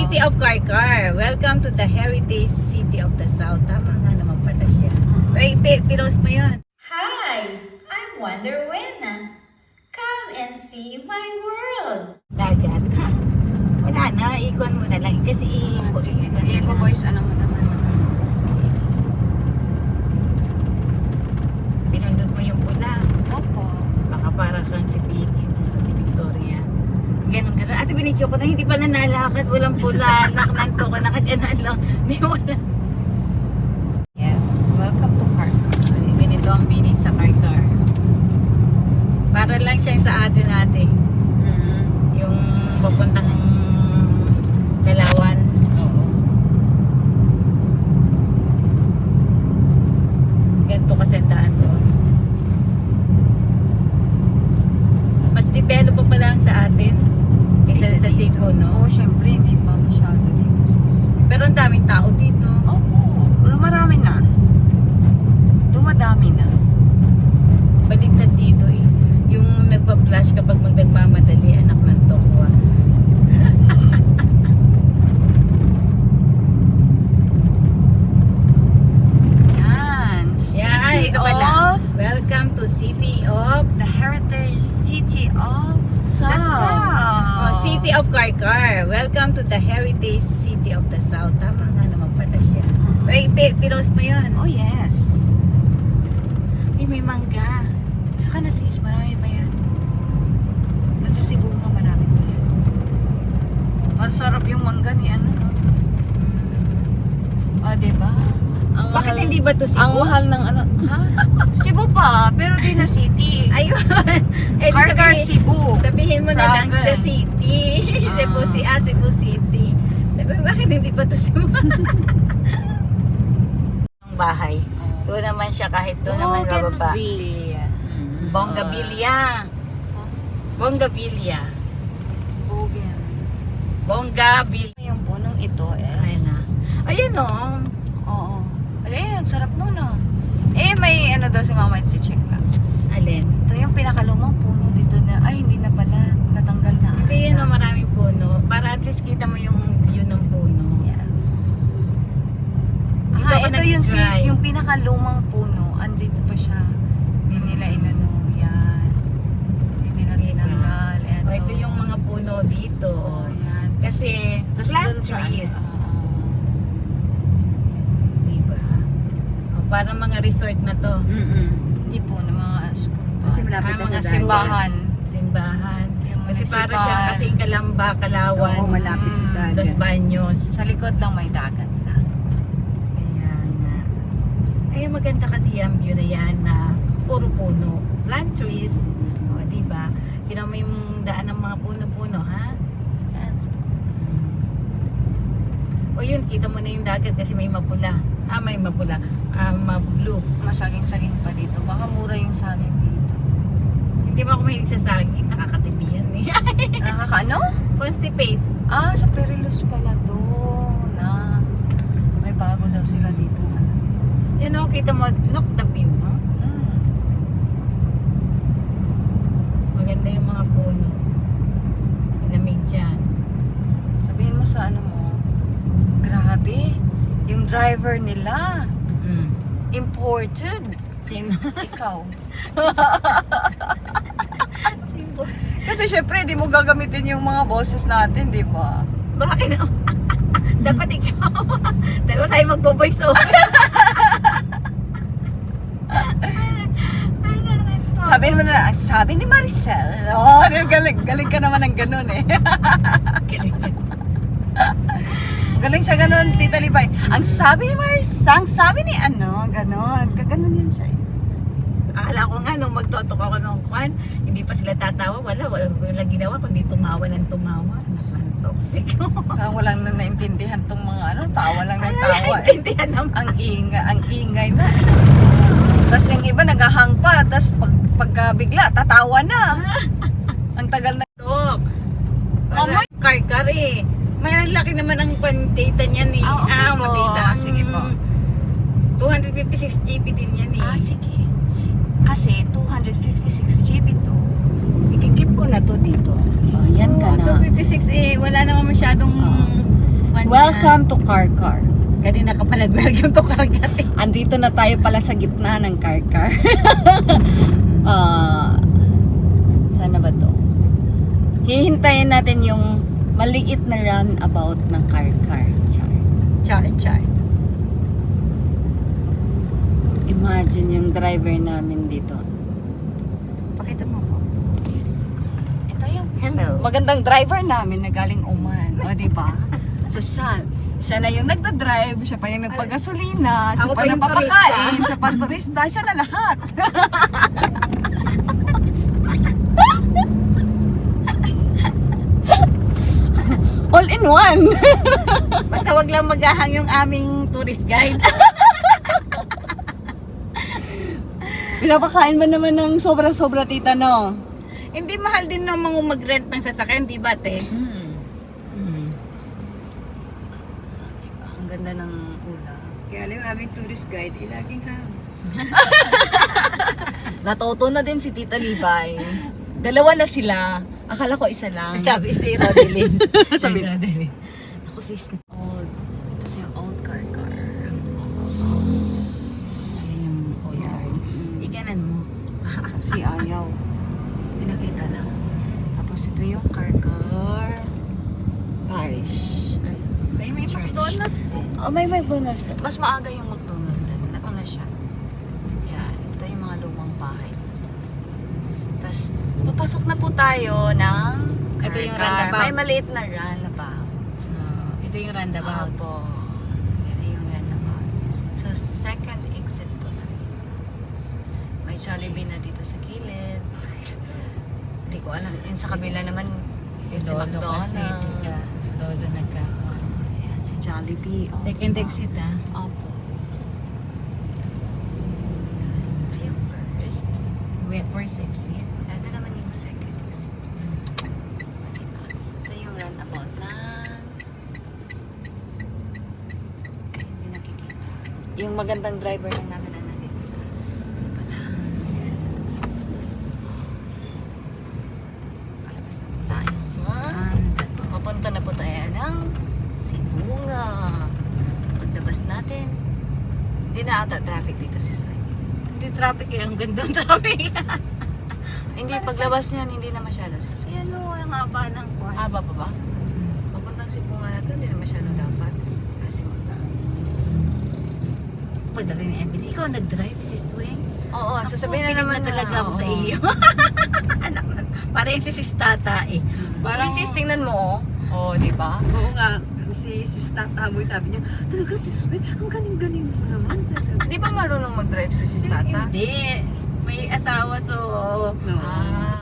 City of Karkar. Welcome to the Heritage City of the South. Tama nga naman pala siya. Wait, pilos mo yun. Hi, I'm Wonder Wena. Come and see my world. Dagat. Wala na, ikon mo na lang. Kasi Iko voice, ano mo naman. Pinundot mo yung pula. Opo. Baka para kang si Vicky, si Victoria. Ganun. Ate, binidyo ko na, hindi pa nanalakad. Walang pula. Naknanto ko, nakaganan lang. Hindi wala. Yes, welcome to Karkar. Ganito ang binis sa Karkar. Para lang siya sa atin natin. Yung papuntang Dalawan. Oo. Ganito kasi ang daan doon. Mas develop pa lang sa atin. Isa sa Cebu, no? Oo, syempre, hindi pa masyado dito. Pero ang daming tao dito. Opo, pero marami na. Dumadami na. Baliktad dito eh. Yung nagpa-flash kapag magdagmamadali, anak ng tokwa. Yan. Yan, City ito pala. of Welcome to City of the Heritage City of the Oh, South. City of Karkar. Welcome to the Heritage City of the South. Tama nga naman pala siya. Wait, pilos mo yun. Oh, yes. May mangga. Saka na sis, marami pa yan. Doon sa Cebu nga, marami pa yan. Masarap yung mangga ni ano. Ah, diba? Ang Bakit hindi ba to Cebu? Ang mahal ng ano, ha? Cebu pa, pero di na city. Ayun. Eh, di Karkar, sabihin- Cebu. Sabihin mo na lang sa Province. city. Cebu City. Sabi, bakit hindi pa to Cebu? Ang bahay. Doon naman siya kahit doon naman bababa. Bougainvillea. Bongabilia. Bongabilia. Bougain. Bongabilia. Yung punong ito is... Ayun na. Ayun o. Oo. Ay, ang sarap nun ah. Eh, may ano daw si mama, check lang. Alin? Ito yung pinakalumang puno dito na, ay hindi na pala, natanggal na. Hindi yun o, maraming puno. Para at least kita mo yung view ng puno. Yes. Dito Ah, ako ito yun nag-drive. sis, yung pinakalumang puno, andito pa siya. Hindi nila inano, yan. Hindi nila tinanggal. Eto. O, ito yung mga puno dito. Oh, yan. Kasi Tapos plant dun sa trees. ano, Diba? O, parang mga resort na to. Hindi po, na mga school pa. Kasi malapit mga sa simbahan. Simbahan. Yung Kasi para municipal. siyang kasing Kalamba, Kalawan. Oo, malapit sa dagat. Los Baños. Sa likod lang may dagat na. Kaya nga. Ay, maganda kasi yung view na yan na puro puno. Plant trees. O, diba? Kinaw mo yung daan ng mga puno-puno, ha? Yes. O yun, kita mo na yung dagat kasi may mapula. Ah, may mapula. Ma-blue. Masaging-saging pa dito. Baka mura yung saging dito. Hindi ba ako mahilig sa saging? Nakakatipi yan eh. Nakakaano? Constipate. Ah, sa Perilous pala to. Na. May bago daw sila dito. Yan o, kita mo, look the view, no? Hmm. Maganda yung mga puno. Lamig dyan. Sabihin mo sa ano mo, grabe, yung driver nila, imported. Sino? Ikaw. Kasi syempre, di mo gagamitin yung mga boses natin, di ba? Bakit? Dapat ikaw. Dalawa tayo magbo-voice over. Sabihin mo na, sabi ni Maricel. Oh, galing ka naman ng ganun eh. Galing siya ganun, Tita Libay. Ang sabi ni Maricel, ang sabi ni ano, ganun. Gaganon yan siya eh. Akala ko nga nung magtotok ako nung kwan, hindi pa sila tatawa. Wala ginawa kundi tumawa ng tumawa. Naman toxic. Walang na naintindihan tong mga ano, tawa lang ng tawa eh. Intindihan naman. Ang ingay na. Tapos yung iba naghahang pa, tapos pagka bigla, tatawa na. Ang tagal na. Tok. Oh my- Karkar eh. May laki naman ang data niyan eh. Ah, okay po. Madata. Sige po. 256 GB din yan eh. Sige. Kasi 256 GB to. Ikikip ko na to dito. Oh, yan ka na. 256 eh. Wala naman masyadong Welcome to Karkar. Kanina ka pa nag-welcome to Kargate. Andito na tayo pala sa gitna ng Karkar. Sana ba to? Hihintayin natin yung maliit na runabout ng Karkar. Char. Char. Imagine yung driver namin dito. Pakita mo po. Ito yung Hello. magandang driver namin na galing Oman. O, diba? So, siya na yung nagda-drive, siya pa yung nagpagasolina, siya Ako pa pa yung nagpapakain, siya pa turista, siya na lahat. All in one. Basta wag lang maghahang yung aming tourist guide. Pinapakain ba naman ng sobra-sobra, tita, no? Hindi mahal din namang mag-rent ng sasakyan, di ba, te? Ang ganda ng ula. Kaya lang aming tourist guide, laging hang. Natuto na din si Tita Libay. Dalawa na sila. Akala ko isa lang. Sabi si Rodelyn. Sabi- Rodelyn. Ako sis. Old. Ito siya, old Karkar. Ayun yung old car. Ikanan mo. Si ayaw. Pinakita lang. Tapos ito yung Karkar Parish. Ay, May Church. McDonald's din. oh, may McDonald's. Mas maaga yung McDonald's dyan. Nauna siya. Yan. Ito yung mga lumang bahay. Tapos, papasok na po tayo ng Ito yung Karkar. roundabout. May maliit na roundabout. Ito yung roundabout. Apo. Yan na yung roundabout. So, second exit po na. May Jollibee na dito sa gilid. Hindi ko alam. Yun sa kabila naman, Si si Lolo McDonald's. kasi. Si Lolo nagka. Ayan, si Jollibee. Oh, Second diba? exit ah. Opo. Ito yung first. First exit. Ito naman yung second exit. Diba? Ito yung roundabout na hindi nakikita. Yung magandang driver lang namin na nakikita. Ito pala. Ayan. Palabas na po tayo. Papunta na po tayo ng Sibunga. Paglabas natin, hindi na ata traffic dito si Sway. Hindi traffic eh. Ang gandang traffic. Hindi, paglabas niyan, hindi na masyado sa Sway. Ayan o. Ang haba ng kwan. Haba pa ba? Papuntang Sibunga na to, hindi na masyado dapat. Kasi Pagdali ni Emily, ikaw nag-drive si Swing. oo, sasabihin na naman talaga ako sa oo. iyo. Anak na. Para yung si Tata eh. Parang sis, tingnan mo, oh. Oh, di ba? Oo nga, si Tata mo sabi niya, talaga si Sway, ang galing-galing mo naman. Talaga. Di ba marunong mag-drive si sis Tata? Hindi. May asawa so... No. Ah.